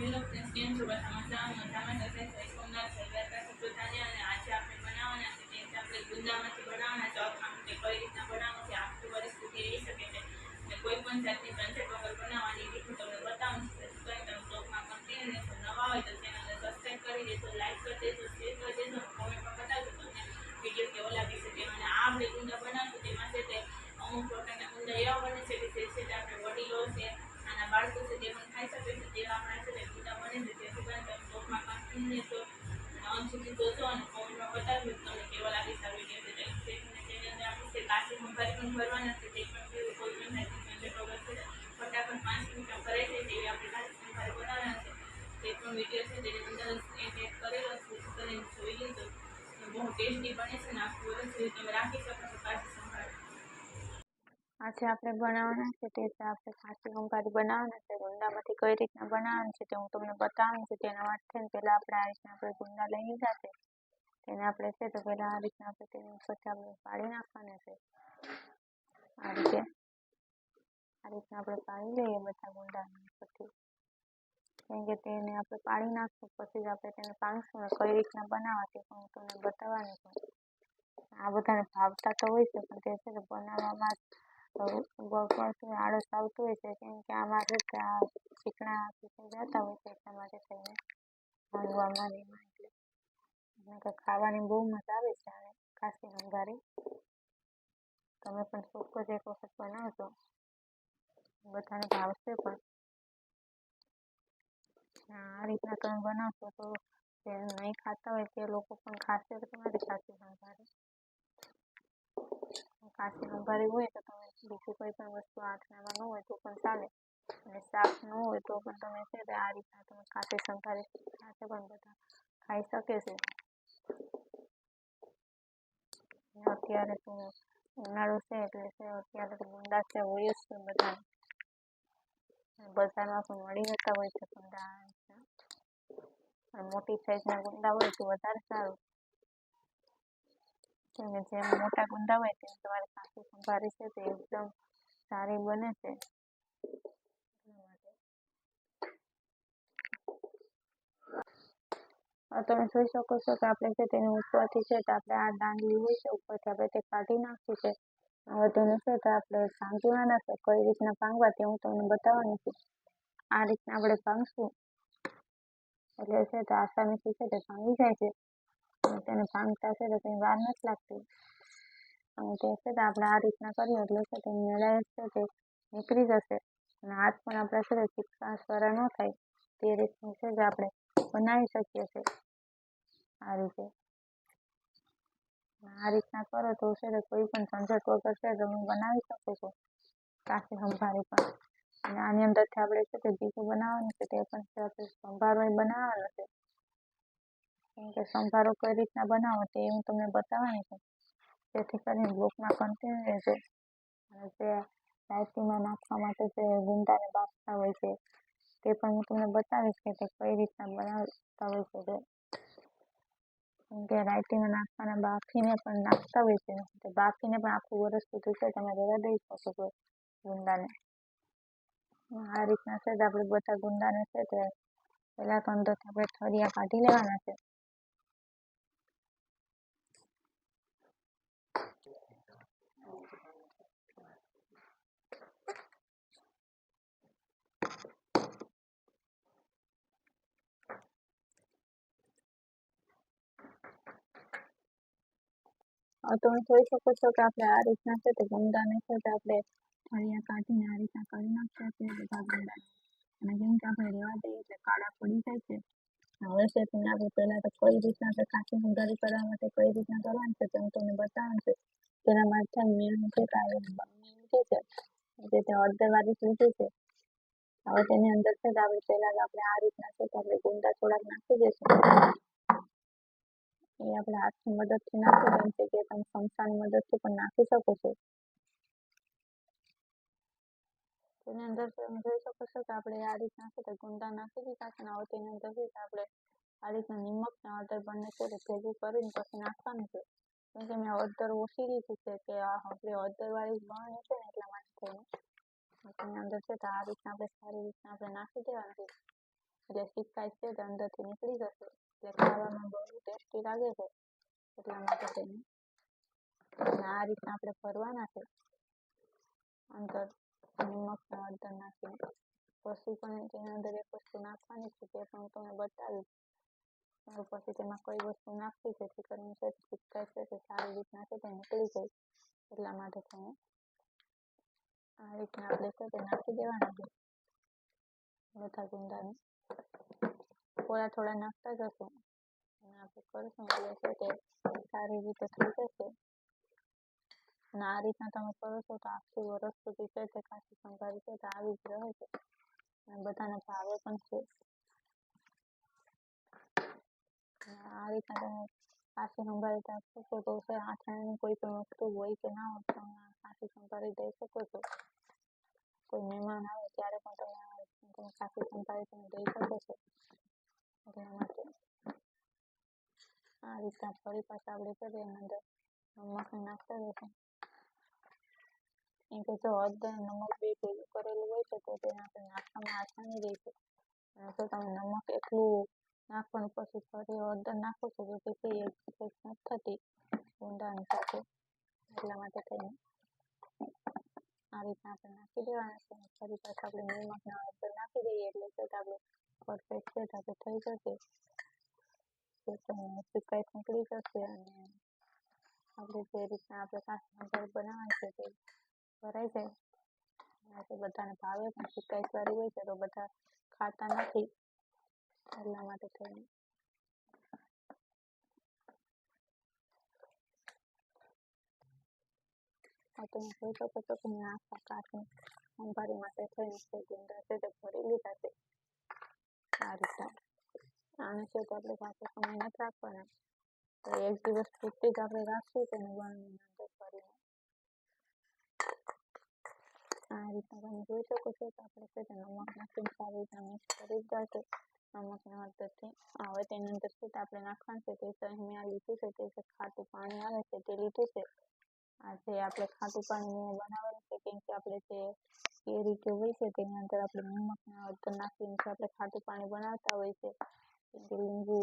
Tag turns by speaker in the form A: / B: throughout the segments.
A: Hello friends, કેમ છો? બધા મજામાં તો સોમનાથ સરદાર સુધાને અને આજે આપણે બનાવવાના છે તે આપણે ગુંદામાંથી બનાવવાના છે. આમ કે કઈ રીતના બનાવવું છે આખી પરિસ્થિતિ રહી શકે છે અને કોઈ પણ જાતની ઝંઝટ વગર બનાવવાની રીત હું તમને બતાવું છું. તમે બ્લોગમાં કન્ટિન્યુ રહેશો. નવા હોય તો ચેનલને સબસ્ક્રાઈબ કરી દેજો, લાઈક કરી દેજો, શેર કરી દેજો, કોમેન્ટમાં બતાવજો તમને વિડીયો કેવો લાગી શકે. અને આ આપણે ગુંદા બનાવશું તેમાં છે તે અમુક પ્રકારના ગુંદા એવા બને છે કે જે છે તે આપણે વડીલો છે, નાના બાળકો છે તે પણ ખાઈ શકે છે. તેવા આપણા છે તે ગુંદા બને છે. જેથી કરીને તમે બ્લોગમાં કન્ટિન્યુ રહેશો અને અંત સુધી જોશો અને કોમેન્ટમાં બતાવજો તમને કેવો લાગે છે આ વિડીયો. ચેનલને આપણે છે કાચી સંભારી પણ ભરવાના છે. તે પણ કેવું કોઈ પણ જાતની ઝંઝટ વગર છે ફટાફટ 5 મિનિટમાં ભરાઈ જાય તેવી આપણે કાચી સંભારી બનાવવાના છે. તે પણ વિડીયો છે તેની અંદર એડ કરેલો છે, કરીને જોઈ લેજો. બહુ ટેસ્ટી બને છે ને આખું વર્ષ સુધી તમે રાખી શકો છો કાચી સંભારી.
B: આજે આપણે બનાવવાના છે તે આપણે કાચી સંભારી બનાવવાના છે. ગુંદામાંથી કઈ રીતના બનાવવાનું છે તે હું તમને બતાવું છું. તેના માટે પહેલા આપણે આ રીતના આપણે ગુંદા લઈ લીધા છે. તેને આપણે છે તો પહેલા આ રીતના આપણે તેને પછી આપણે પાડી નાખવાના છે. આ રીતના આપણે પાડી લઈએ બધા ગુંદાને પછી, કેમ કે તેને આપણે પાડી નાખશું પછી જ આપણે તેને પાણીશું ને કઈ રીતના બનાવવા તે પણ હું તમને બતાવવાની છું. આ બધાને ભાવતા તો હોય છે પણ તે છે કે બનાવવામાં આળસ આવતું હોય છે, કેમ કે આમાં છે કે આ ચીકણા થઈ જતા હોય છે એટલા માટે થઈને ભાંગવામાં એમાં એટલે ખાવાની બહુ મજા આવે છે અને કાચી સંભારી. તમે પણ ચોક્કસ એક વખત બનાવજો, બધાને ભાવશે પણ. આ રીતના તમે બનાવશો તો જે નહીં ખાતા હોય તે લોકો પણ ખાશે તમારી કાચી સંભારી. કાચી સંભારી હોય તો તમે બીજું કોઈ પણ વસ્તુ આથામાં ન હોય તો પણ ચાલે, અને શાક ન હોય તો પણ તમે છે તે આ રીતના તમે કાચી સંભારી સાથે પણ બધા ખાઈ શકે છે. અત્યારે તો ઉનાળો છે એટલે છે અત્યારે તો ગુંદા છે હોય જ છે બધા બજારમાં પણ મળી જતા હોય છે ગુંદા. અને મોટી સાઈઝના ગુંદા હોય તો વધારે સારું, કેમ કે જેમ મોટા ગુંદા હોય તેમ તમારી કાચી સંભારી છે તે એકદમ સારી બને છે. તમે જોઈ શકો છો કે આપણે છે તેની ઉપરથી છે તો આપણે આ ડાંગલી હોય છે ઉપરથી આપણે તે કાઢી નાખી છે. હવે તેને છે તો આપણે ભાંગવાના છે. કઈ રીતના ભાંગવા તે હું તમને બતાવવાની છું. આ રીતના આપણે ભાંગશું એટલે છે તો આસાનીથી છે તે ભાંગી જાય છે. તેને ભાંગતા છે તો કંઈ વાર નથી લાગતી. અને તે છે તો આપણે આ રીતના કરીએ એટલે છે તેની મેળાશ છે તે નીકળી જશે અને હાથ પણ આપણા છે તે ચીકણાશવાળા ન થાય તે રીતનું છે કે આપણે બનાવી શકીએ છીએ. આ રીતે આ રીતના કરો તો છે તે કોઈ પણ ઝંઝટ વગર છે તમે બનાવી શકો છો કાચી સંભારી પણ. અને આની અંદરથી આપણે છે તે બીજું બનાવવાનું છે તે પણ છે આપણે સંભારો બનાવવાનો છે. કેમ કે સંભારો કઈ રીતના બનાવો તે હું તમને બતાવવાની છું. જેથી કરીને બ્લોગમાં કન્ટિન્યુ રહેજો. અને જે રાયતીમાં નાખવા માટે જે ગુંદાને બાફતા હોય છે તે પણ હું તમને બતાવીશ કે તે કઈ રીતના બનાવતા હોય છે તે. કેમ કે રાયતીમાં નાખવાના બાફીને પણ નાખતા હોય છે, તે બાફીને પણ આખું વર્ષ સુધી છે તમે રહેવા દઈ શકો છો ગુંદાને. આ રીતના છે તો આપણે બધા ગુંદાને છે તે પહેલાં તો અંદરથી આપણે ઠળિયા કાઢી લેવાના છે. તમે જોઈ શકો છો કે આપણે આ રીતના છે તે ગુંદાને છે તે આપણે ઠળિયા કાઢીને આ રીતના કરી નાખ્યા છે બધા ગુંદાને. અને કેમ કે આપણે રહેવા દઈએ એટલે કાળા પડી જાય છે. હવે છે તેને આપણે પહેલાં તો કઈ રીતના આપણે કાચી સંભારી કરવા માટે કઈ રીતના કરવાનું છે તે હું તમને બતાવવાનું છે. તેના માટે મેં છે તે લીધી છે, જે તે હળદરવાળી લીધી છે. હવે તેની અંદર છે તો આપણે પહેલાં આપણે આ રીતના છે તો આપણે ગુંદા થોડાક નાખી દઈશું. એ આપણે હાથની મદદથી નાખી દેવું છે કે તમે ચમચાની મદદથી પણ નાખી શકો છો. તેની અંદર તમે જોઈ શકો છો કે આપણે આ રીતના છે તો ગુંદા નાખી દીધા છે અને હવે તેની અંદર છે આપણે આ રીતના નિમક ને હળદર બંને છે તે ભેગું કરીને પછી નાખવાનું છે. કેમ કે મેં હળદર ઓછી લીધી છે કે આપણે હળદરવાળી બનાવવાની છે ને એટલા માટે થઈને. તેની અંદર છે તો આ રીતના આપણે સારી રીતના આપણે નાખી દેવાનું છે. એટલે સિક્કા છે તે અંદરથી નીકળી જશે, એટલે ખાવામાં બહુ ટેસ્ટી લાગે છે. એટલા માટે તેને આ રીતના આપણે ભરવાના છે અંદર નિમક ને હળદર નાખીને. પછી પણ તેની અંદર એક વસ્તુ નાખવાની છે, તે પણ હું તમને બતાવીશ. પછી તેમાં કઈ વસ્તુ નાખવી છે જેથી કરીને છે સિક્કા છે તે સારી રીતના છે તે નીકળી જાય. એટલા માટે થઈને આ રીતના આપણે છે તે નાખી દેવાના છે બધા ગુંદાને. થોડા નાખતા જશું અને આપણે કરશું એટલે છે તે સારી રીતે થઈ જશે. અને આ રીતના તમે કરો છો તો આખું વર્ષ સુધી છે તે કાચી સંભારી છે તે આવી જ રહે છે અને બધાને ભાવે પણ છે. આ રીતના તમે કાચી સંભારી આપશો તો છે આથાણાની કોઈ પણ વસ્તુ હોય કે ના હોય તો કાચી સંભારી દઈ શકો છો. કોઈ મહેમાન આવે ત્યારે પણ તમે કાચી સંભારી તમે દઈ શકો છો. એટલા માટે આ રીતના ફરી પાછા આપણે છે એની અંદર નમક નાખતા જશું. કેમ કે જો હળદર નમક બે ભેગું કરેલું હોય છે તો તેને આપણે નાખવામાં આસાની રહેશે. અને જો તમે નમક એટલું નાખવાનું પછી ફરી હળદર નાખો છો તો તેથી એક નથી થતી ગુંદાની સાથે. એટલા માટે થઈને આ રીતના આપણે નાખી દેવાના છે. ફરી પાછા આપણે નિમક ને હળદર નાખી દઈએ એટલે છે આપણે પરફેક્ટ છે આપણે થઈ જશે. સિક્કાઈ નીકળી જશે અને આપણે જે રીતના આપણે કાચી સંભારી બનાવવાની છે તે ભરાઈ જાય. આજે બધાને ભાવે પણ સિક્કાઈ વાળી હોય છે તો બધા ખાતા નથી. એટલા માટે થઈને તમે જોઈ શકો છો કે મેં આખા કાચની સંભારી માટે થઈને છે ગુંદા છે તે ભરી લીધા છે. આ રીતના આને છે તો આપણે પાછો સમય નથી રાખવાના. તો એક દિવસ પૂરતી જ આપણે રાખશું તેને વણની અંદર ભરીને. આ રીતના તમે જોઈ શકો છો કે આપણે છે તે નમક નાખીને સારી રીતના મિક્સ કરી દીધા છે. નમક ને હળદરથી હવે તેની અંદર છે તે આપણે નાખવાનું છે તે છે અહીં મેં લીધું છે તે છે ખાટું પાણી આવે છે તે લીધું છે. આ જે આપણે ખાટું પાણી મેં બનાવેલું છે કેમ કે આપણે જે કેરી કે હોય છે તેની અંદર આપણે નિમક ને હળદર નાખીને આપણે ખાટું પાણી બનાવતા હોય છે. કેમ કે લીંબુ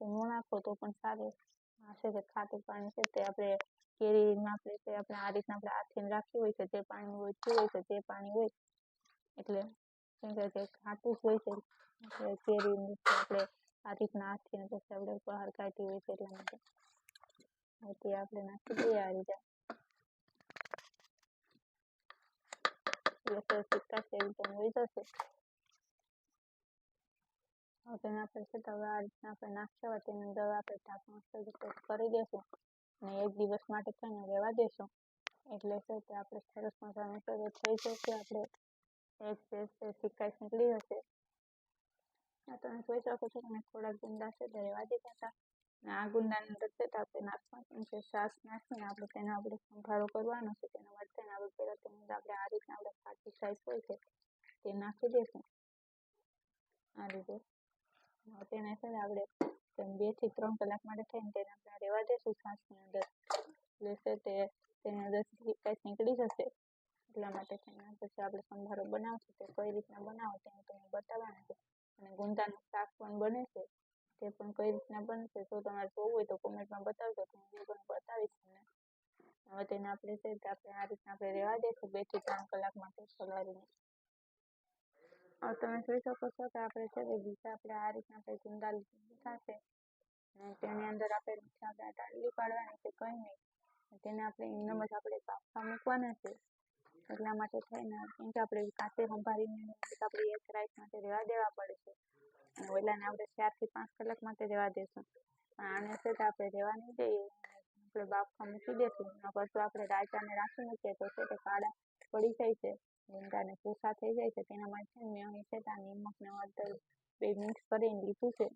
B: ન નાખો તો પણ સારું. આ છે તે ખાટું પાણી છે તે આપણે કેરીમાં આપણે આ રીતના આપણે આથીને રાખ્યું હોય છે તે પાણી હોય છે તે પાણી હોય એટલે કેમ કે જે ખાટું હોય છે એટલે કેરી આપણે આ રીતના આથીને પછી આપણે બહાર કાઢી હોય છે એટલા માટે તે આપણે નાખી દઈએ આ રીતે. એટલે સિક્કા છે એ રીતે મળી જશે. હવે તેને આપણે છે તો હવે આ રીતના આપણે નાખ્યા હોય તેની અંદર આપણે ઢાંકણ કરી દેશું અને એક દિવસ માટે થઈને રહેવા દેશું. એટલે છે તે આપણે સરસ મજાનું છે થઈ જશે. આપણે એક સિક્કાઈ નીકળી હશે. તમે જોઈ શકો છો કે થોડાક ગુંદા છે તે રહેવા દીધા હતા અને આ ગુંદાની અંદર છે તો આપણે નાખવાનું છે છાશ નાખીને આપણે તેને આપણે સંભારો કરવાનો છે. તેના માટે થઈને આપણે પહેલાં તેની અંદર આપણે આ રીતના આપણે ખાટી છાશ હોય છે તે નાખી દઈશું આ રીતે. તેને છે ને આપણે 2 થી 3 કલાક માટે થઈને તેને આપણે રહેવા દઈશું છાશની અંદર. એટલે છે તે તેની અંદર સિક્કાઈ નીકળી જશે. એટલા માટે થઈને પછી આપણે સંભારો બનાવશું તે કઈ રીતના બનાવો તેને તમને બતાવવાનું છે. અને ગુંદાનું શાક પણ બને છે તે પણ કઈ રીતના બને છે જો તમારે જોવું હોય તો કોમેન્ટમાં બતાવજો તો હું પણ બતાવીશ તમને. હવે તેને આપણે છે તે આપણે આ રીતના આપણે રહેવા દઈશું 2 થી 3 કલાક માટે પલાળીને. હવે તમે જોઈ શકો છો કે આપણે છે તે બીજા આપણે આ રીતના આપણે ગુંદા લીધા છે અને તેની અંદર આપણે ડાળીઓ પાડવાની છે કંઈ નહીં. તેને આપણે એમનેમ જ આપણે બાફવા મૂકવાના છે. એટલા માટે થઈને કેમ કે આપણે કાચી સંભારીને આપણે એક રાત માટે રહેવા દેવા પડે છે અને ઓલાને આપણે 4 થી 5 કલાક માટે રહેવા દઈશું. પણ આને છે તો આપણે રહેવા નહીં દઈએ આપણે બાફવા મૂકી દઈશું. પછી આપણે રાયતાને રાખી મૂકીએ તો છે તે કાળા પડી જાય છે ગુંદાને ભૂસા થઈ જાય છે. તેના માટે મેં અહીં છે તો નિમક ને હળદર બે મિક્સ કરીને લીધું છે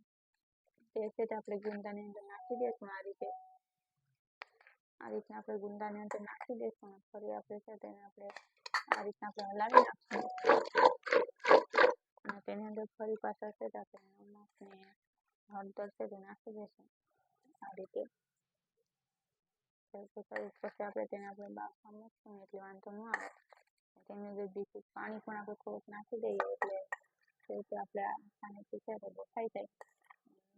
B: તે છે તો આપણે ગુંદાની અંદર નાખી દઈશું આ રીતે. આ રીતના આપણે ગુંદાની અંદર નાખી દઈશું અને ફરી આપણે છે તેને આપણે આ રીતના આપણે હલાવી નાખશું અને તેની અંદર ફરી પાછા છે તો આપણે નમક ને હળદર છે તે નાખી દઈશું આ રીતે. પછી આપણે તેને આપણે બાફવા મૂકશું એટલે વાંધો ન આવે. તેની અંદર બીજું પાણી પણ આપણે થોડુંક નાખી દઈએ એટલે છે તે આપણે આસાનીથી છે તે બફાઈ જાય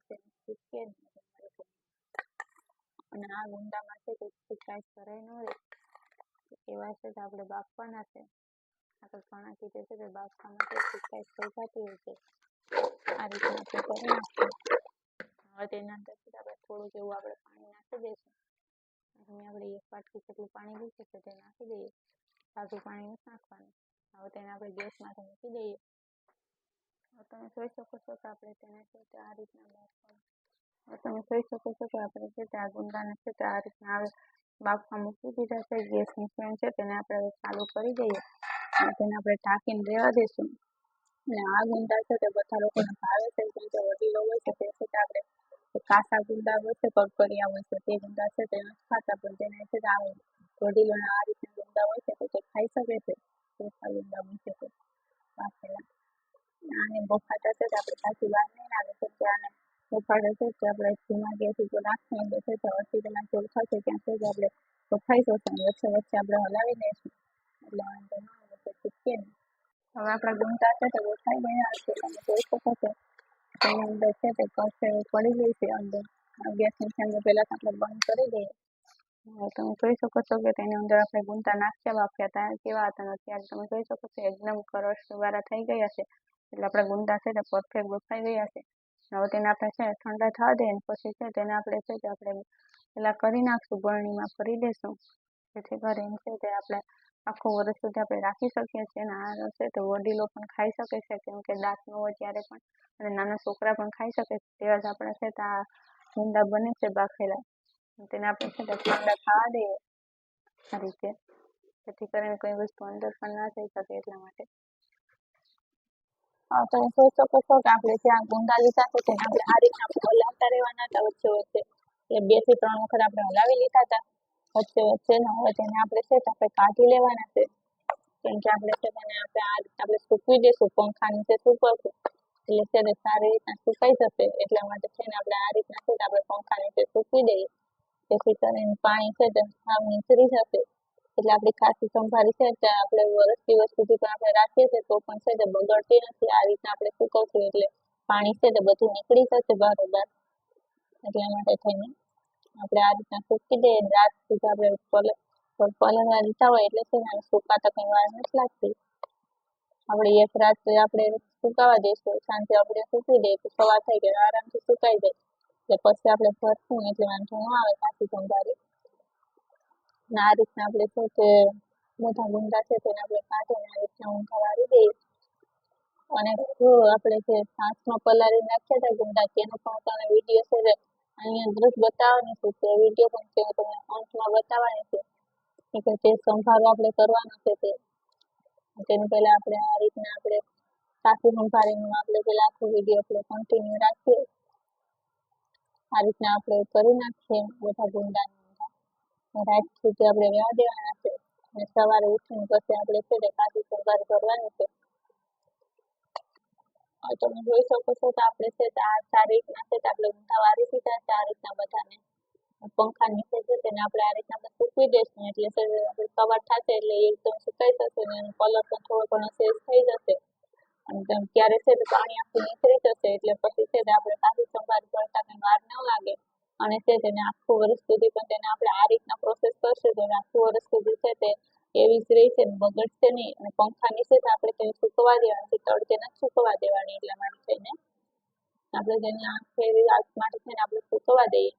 B: તેને શીખીએ અને આ ગુંદામાં છે તે કાંઈ ભરાઈ ન રહે એવા છે તો આપણે બાફવાના છે. આગળ ઘણા કીધે છે કે બાફવા માટે શીખાઈ થઈ જતી હોય છે આ રીતના આપણે કરી નાખીએ. હવે તેના અંદર આપણે થોડુંક એવું આપણે પાણી નાખી દઈશું. અહીં આપણે 1 વાટકી જેટલું પાણી લીધું છે તે નાખી દઈએ. તાજું પાણી નથી નાખવાનું. હવે તેને આપણે ગેસમાંથી મૂકી દઈએ. તમે જોઈ શકો છો કે આપણે તેને છે તે આ રીતના બાફવાનું. તમે જોઈ શકો છો કે આપણે છે તે આ ગુંદાને છે તે આ રીતના આવે બાફવા મૂકી દીધા છે. ગેસની ફ્લેમ છે તેને આપણે ચાલુ કરી દઈએ અને તેને આપણે ઢાંકીને રહેવા દઈશું. અને આ ગુંદા છે તે બધા લોકોને ભાવે છે. જેમ કે વડીલો હોય છે તે છે તે આપણે કાચા ગુંદા હોય છે કરકરિયા હોય છે તે ગુંદા છે તે નથી ખાતા પણ તેને છે તે વડીલોના આ રીતના ગુંદા હોય છે તો તે ખાઈ શકે છે. ચોખા ગુંદા હોય છે તે બાફેલા. આને બફાતા છે આપણે પાછી બહાર નહીં આવે તો કે આને બફાડે છે કે આપણે ધીમા ગેસ ઉપર રાખીને એટલે છે તો 80 કલાક જેવું થશે ત્યાં સુધી આપણે બફાઈ જશે અને વચ્ચે વચ્ચે આપણે હલાવી દઈશું એટલે વાંધો ન આવે તો ચૂપકે નહીં. હવે આપણા ગુંદા છે તે બફાઈ ગયા હશે. તમે જોઈ શકો છો તેની અંદર છે તે કસે પડી ગઈ છે અંદર. ગેસની ફ્લેમ પહેલાં આપણે બંધ કરી દઈએ. તમે જોઈ શકો છો કે તેની અંદર આપણે ગુંદા નાખ્યા બાફ્યા હતા કેવા હતા અત્યારે તમે જોઈ શકો છો એકદમ કરસવાળા થઈ ગયા છે. એટલે આપણા ગુંદા છે તે પરફેક્ટ બફાઈ ગયા છે. હવે તેને આપણે છે ઠંડા થવા દઈએ ને પછી છે તેને આપણે છે તે આપણે પેલા કરી નાખશું બરણીમાં ભરી દઈશું જેથી કરીને છે તે આપણે આખું વર્ષ સુધી આપણે રાખી શકીએ છીએ અને આ છે તે વડીલો પણ ખાઈ શકે છે કેમ કે દાંત ન હોય ત્યારે પણ અને નાના છોકરા પણ ખાઈ શકે છે. તેવા જ આપણે છે તે આ ગુંદા બને છે બાફેલા તેને આપણે છે તે ઠંડા થવા દઈએ આ રીતે જેથી કરીને કોઈ વસ્તુ અંદર પણ ના થઈ શકે એટલા માટે. તમે જોઈ શકો છો કે આપણે જે આ ગુંદા લીધા છે તેને આપણે આ રીતના હલાવતા રહેવાના હતા વચ્ચે વચ્ચે. એટલે 2 થી 3 વખત આપણે હલાવી લીધા હતા વચ્ચે વચ્ચે. હવે તેને આપણે છે તે આપણે કાઢી લેવાના છે કેમ કે આપણે છે તેને આપણે આ રીતના આપણે સૂકવી દઈશું પંખા નીચે સૂકવશું એટલે છે તે સારી રીતના સુકાઈ જશે. એટલા માટે છે ને આપણે આ રીતના છે તે આપણે પંખા નીચે સૂકવી દઈએ જેથી કરીને પાણી છે તે સાવ નીચરી જશે. એટલે આપણી ખાસી સંભારી છે તે આપણે વર્ષ દિવસ સુધી પણ આપણે રાખીએ છીએ તો પણ છે તે બગડતી નથી. આ રીતના આપણે સૂકવશું એટલે પાણી છે તે બધું નીકળી જશે બરોબર. એટલા માટે થઈને આપણે આ રીતના સૂકવી દઈએ. રાત સુધી આપણે પલળવા દીધા હોય એટલે છે ને સુકાતા કંઈ વાર નથી લાગતી. આપણે 1 રાત આપણે સુકાવા દઈશું. સાંજે આપણે સૂકવી દઈએ તો સવાર થઈ ગઈ આરામથી સુકાઈ જાય. એટલે પછી આપણે ભરશું એટલે વાંધો ન આવે કાચી સંભારી. અને આ રીતના આપણે છે તે મોટા ગુંદા છે તેને આપણે કાઢીને આ રીતના ઊંધા વાળી દઈએ. અને જો આપણે જે છાશમાં પલાળી નાખ્યા હતા ગુંદા તેનો પણ તમને વિડીયો છે તે અહીંયા દ્રશ્ય બતાવવાની છું તે વિડીયો પણ છે તમને અંતમાં બતાવવાની છે કે તે સંભારો આપણે કરવાનો છે તેને પહેલાં આપણે આ રીતના આપણે કાચી સંભારીનું આપણે પહેલાં આખો વિડીયો આપણે કન્ટિન્યુ રાખીએ. આ રીતના આપણે કરી નાખીએ બધા ગુંદાને રાત સુધી આપણે રહેવા દેવાના છે અને સવારે ઉઠીને પછી આપણે છે તે કાચી સંભાર કરવાની છે. તમે જોઈ શકો છો કે આપણે છે તે આ રીતના છે તે આપણે ઊંધા વાળી દીધા છે આ રીતના બધાને. પંખા નીચે છે તેને આપણે આ રીતના સૂકવી દઈશું એટલે છે આપણે સવાર થશે એટલે એકદમ સુકાઈ જશે અને એનો કલર પણ થોડો ઘણો ચેન્જ થઈ જશે અને ત્યારે છે તે પાણી આખું નીકળી જશે એટલે પછી છે તે આપણે કાચી સંભાર કરતા કંઈ વાર ન લાગે અને છે તેને આખું વર્ષ સુધી પણ તેને આપણે આ રીતના પ્રોસેસ કરશું તો આખું વર્ષ સુધી છે તે એવી જ રહેશે ને બગડશે નહીં. અને પંખા નીચે જ આપણે તેને સૂકવવા દેવાની તડકે નથી સૂકવવા દેવાની. એટલા માટે થઈને આપણે તેને આખી રાત માટે છે ને આપણે સૂકવવા દઈએ.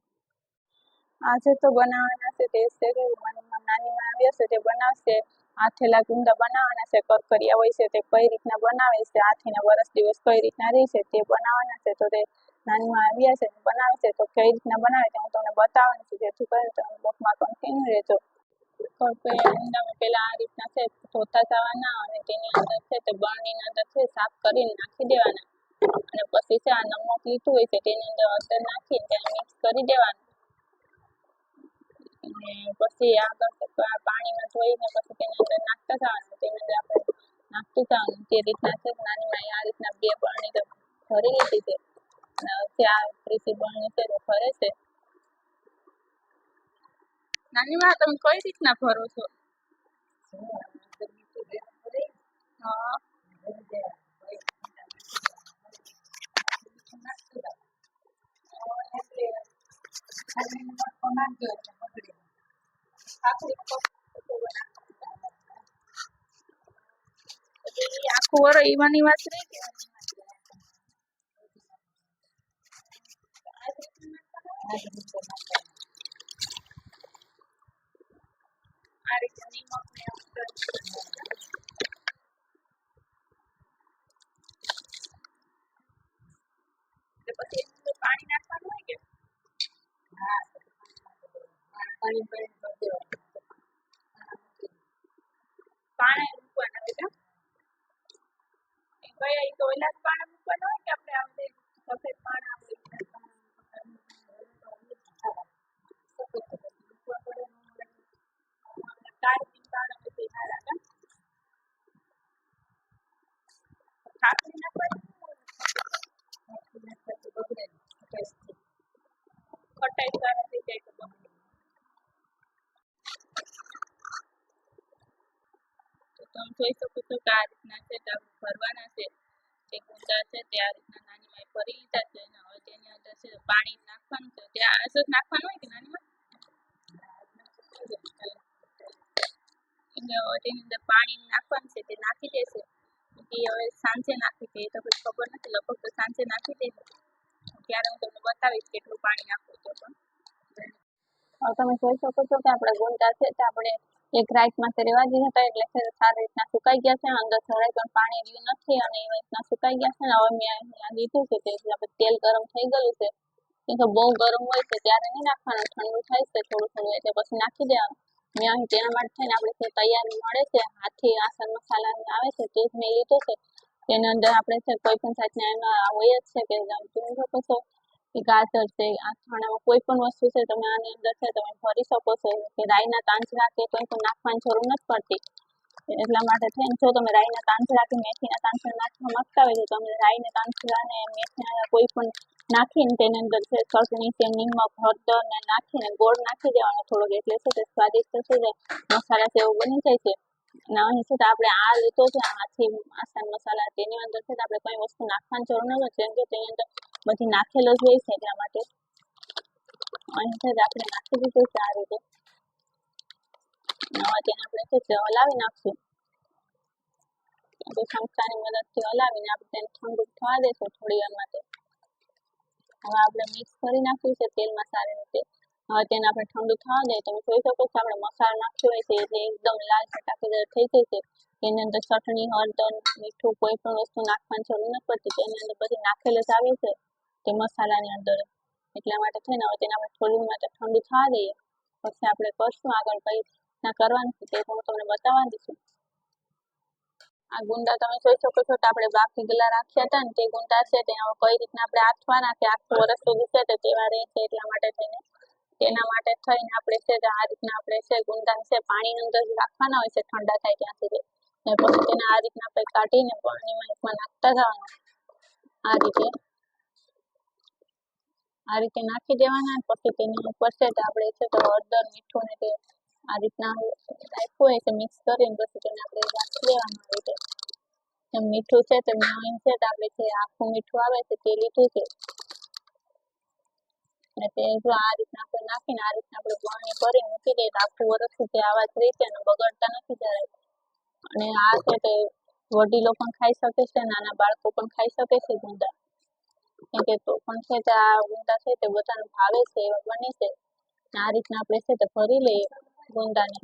B: આજે તો બનાવવાના છે તે છે કે નાની આવી હશે તે બનાવશે. આથેલા ગુંદા બનાવવાના છે કરકરિયા હોય છે તે કઈ રીતના બનાવે છે આથીને વર્ષ દિવસ કઈ રીતના રહે છે તે બનાવવાના છે. તો તે નાનીમાં આવ્યા છે બનાવે છે તો કઈ રીતના બનાવે છે હું તમને બતાવવાની છું જેથી કરીને તમે બ્લોગમાં કન્ટિન્યુ રહેજો. કરકરિયા ગુંદામાં પહેલાં આ રીતના છે ધોતા જવાના અને તેની અંદર છે તે બરણીની અંદર છે સાફ કરીને નાખી દેવાના અને પછી છે આ નમક લીધું હોય છે તેની અંદર હળદર નાખીને તેને મિક્સ કરી દેવાનું અને પછી આગળ પાણીમાં ધોઈને પછી તેની અંદર નાખતા જવાનું. તેની અંદર આપણે નાખતું જવાનું તે રીતના છે નાનીમાં આ રીતના 2 બરણી તો ભરી લીધી છે અને હવે આ ત્રીજી બરણી છે તે ભરે છે. નાનીમાં તમે કઈ રીતના ભરો છો? હા આખું વરો ઈવાની વાત રહી કે આ રીતે નિમક ને એવું પછી પાણી નાખવાનું હોય કે પાણી મૂકવાના હોય કયા ઈ તો ઓલા જ પાણા મૂકવાના હોય કે આપણે આપણે સફેદ પાણા કાળજી પાણા પછી હારા ખાખરી નાખવાની ખટાઈ સારા થઈ જાય તો તમે જોઈ શકો છો કે આ રીતના છે તે આપણે ભરવાના છે જે ગુંદા છે તે આ રીતના નાની માં ભરી લીધા છે અને હવે તેની અંદર છે પાણી નાખવાનું છે ત્યાં આ જ નાખવાનું હોય કે નાની માં એટલે હવે તેની અંદર પાણી નાખવાનું છે તે નાખી દેશે એ હવે સાંજે નાખી દે તો પછી ખબર નથી લગભગ તો સાંજે નાખી દેશે ત્યારે હું તમને બતાવીશ કેટલું પાણી નાખવું તો પણ હવે તમે જોઈ શકો છો કે આપણે ગુંદા છે તે આપણે એક રાત માટે રેવા દીધા હતા એટલે છે સારી રીતના સુકાઈ ગયા છે અંદર જરાય પણ પાણી રહ્યું નથી અને એવી રીતના સુકાઈ ગયા છે ને હવે મેં અહીંયા લીધું છે તે એટલે આપણે તેલ ગરમ થઈ ગયું છે કેમ કે બહુ ગરમ હોય છે ત્યારે નહીં નાખવાનું ઠંડુ થાય છે થોડું થોડું એટલે પછી નાખી દેવાનું મેં અહીં તેના માટે થઈને આપણે જે તૈયાર મળે છે હાથી આસન મસાલા આવે છે તે જ મેં લીધો છે તેની અંદર આપણે છે કોઈ પણ જાતના એમાં હોય જ છે કે જોઈ શકો છો કે ગાજર છે અથાણામાં કોઈ પણ વસ્તુ છે તમે આની અંદર છે તમે ભરી શકો છો કે રાઈના તાંજરા કે કોઈ પણ નાખવાની જરૂર નથી પડતી એટલા માટે થઈને જો તમે રાઈના તાંજરા કે મેથીના તાંજરા નાખવા માંગતા હોય તો તમે રાઈને તાંજરા ને મેથીના કોઈ પણ નાખીને તેની અંદર છે ચટણી છે નિમક હળદર ને નાખીને ગોળ નાખી દેવાનો થોડોક એટલે છે તે સ્વાદિષ્ટ થઈ જાય મસાલા જેવું બની જાય છે અને અહીં છે આપણે આ લીધો છે હાથી આસાન મસાલા તેની અંદર છે આપણે કઈ વસ્તુ નાખવાની જરૂર નથી કેમ કે તેની અંદર બધી નાખેલો જ હોય છે એટલા માટે અહીં છે આપણે નાખી દીધું છે આ રીતે હવે તેને આપણે છે હલાવી નાખશું ચમચાની મદદથી હલાવીને આપણે તેને ઠંડુ થવા દઈશું થોડી વાર માટે હવે આપણે મિક્સ કરી નાખ્યું છે તેલમાં સારી રીતે હવે તેને આપણે ઠંડુ થવા દઈએ તમે જોઈ શકો છો આપણે મસાલો નાખ્યો હોય છે એટલે એકદમ લાલ ચટાકેદાર થઈ જાય છે તેની અંદર ચટણી હળદર મીઠું કોઈ પણ વસ્તુ નાખવાની જરૂર નથી પડતી તેની અંદર બધી નાખેલું જ આવે છે તે મસાલાની અંદર એટલા માટે થઈને હવે તેને આપણે થોડી માટે ઠંડુ થવા દઈએ પછી આપણે કરશું આગળ કઈ રીતના કરવાનું છે તે હું તમને બતાવવાની દઈશું આ ગુંદા તમે જોઈ શકો છો કે આપણે બાફી ગયેલા રાખ્યા હતા ને તે ગુંદા છે તે કઈ રીતના આપણે આથવાના કે આખું વર્ષ સુધી છે તે તેવા રહે છે એટલા માટે થઈને તેના માટે થઈને આપણે છે આ રીતના આપણે છે ગુંદા છે પાણીની અંદર રાખવાના હોય છે ઠંડા થાય ત્યાં સુધી ને પછી તેને આ રીતના આપણે કાઢીને પાણીમાં એકમાં નાખતા જવાના આ રીતે નાખી દેવાના પછી તેની ઉપર છે તો આપણે છે તો હળદર મીઠું ને તે આ રીતના રાખ્યું હોય છે મિક્સ કરીને પછી તેને આપણે રાખી દેવાનું આ રીતે મીઠું છે તે અહીં છે તો આપણે જે આખું મીઠું આવે છે તે લીધું છે ને તે જો આ રીતના આપણે નાખીને આ રીતના આપણે વણણી કરી મૂકી દઈએ તો આખું વર્ષ સુધી આવા જ રીતે અને બગડતા નથી જરાય અને આ છે તે વડીલો પણ ખાઈ શકે છે નાના બાળકો પણ ખાઈ શકે છે ગુંદા કેમ કે તો પણ છે તે આ ગુંદા છે તે બધાને ભાવે છે એવા બને છે આ રીતના આપણે છે તે ભરી લઈએ ગુંદાને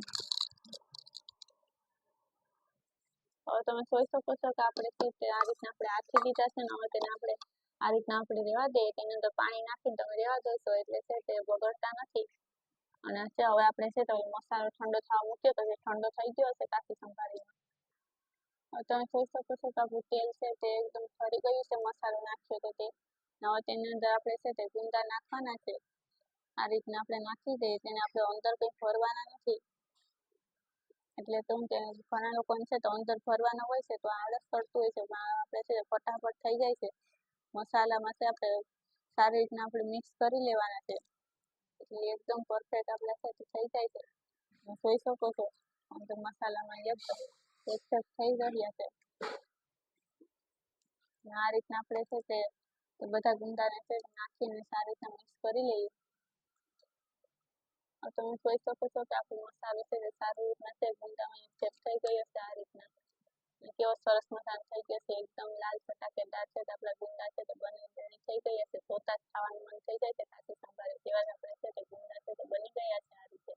B: હવે તમે જોઈ શકો છો કે આપણે છે તે આ રીતના આપણે આથી દીધા છે ને હવે તેને આપણે આ રીતના આપણે રેવા દઈએ તેની અંદર પાણી નાખીને તમે રેવા દેશો એટલે છે તે બગડતા નથી અને છે હવે આપણે છે તો મસાલો ઠંડો થવા મૂક્યો તો જે ઠંડો થઈ ગયો છે કાચી સંભાળીને હવે તમે જોઈ શકો છો કે આપણું તેલ છે તે એકદમ ઠરી ગયું છે મસાલો નાખ્યો તો તે હવે તેની અંદર આપણે છે તે ગુંદા નાખવાના છે આ રીતના આપણે નાખી દઈએ તેને આપણે અંદર કંઈ ભરવાના નથી એટલે તો ઘણા લોકોને છે તો અંદર ભરવાના હોય છે તો આળસ પડતું હોય છે પણ આપણે છે ફટાફટ થઈ જાય છે મસાલામાં છે આપણે સારી રીતના આપણે મિક્સ કરી લેવાના છે એટલે એકદમ પરફેક્ટ આપણે છે થઈ જાય છે જોઈ શકો છો અંદર મસાલામાં એકદમ એક્સેપ્ટ થઈ રહ્યા છે આ રીતના આપણે છે તે બધા ગુંદાને છે નાખીને સારી રીતના મિક્સ કરી લઈએ
A: તમે જોઈ શકો છો કે આપણો મસાલો છે તે સારી રીતના છે ગુંદામાં સેટ થઈ ગયો છે આ રીતના. અને કેવો સરસ મસાલો થઈ ગયો છે એકદમ લાલ ચટાકેદાર છે. આપણા ગુંદા છે તે બની રેડી થઈ ગયા છે. જોતા જ ખાવાનું મન થઈ જાય છે.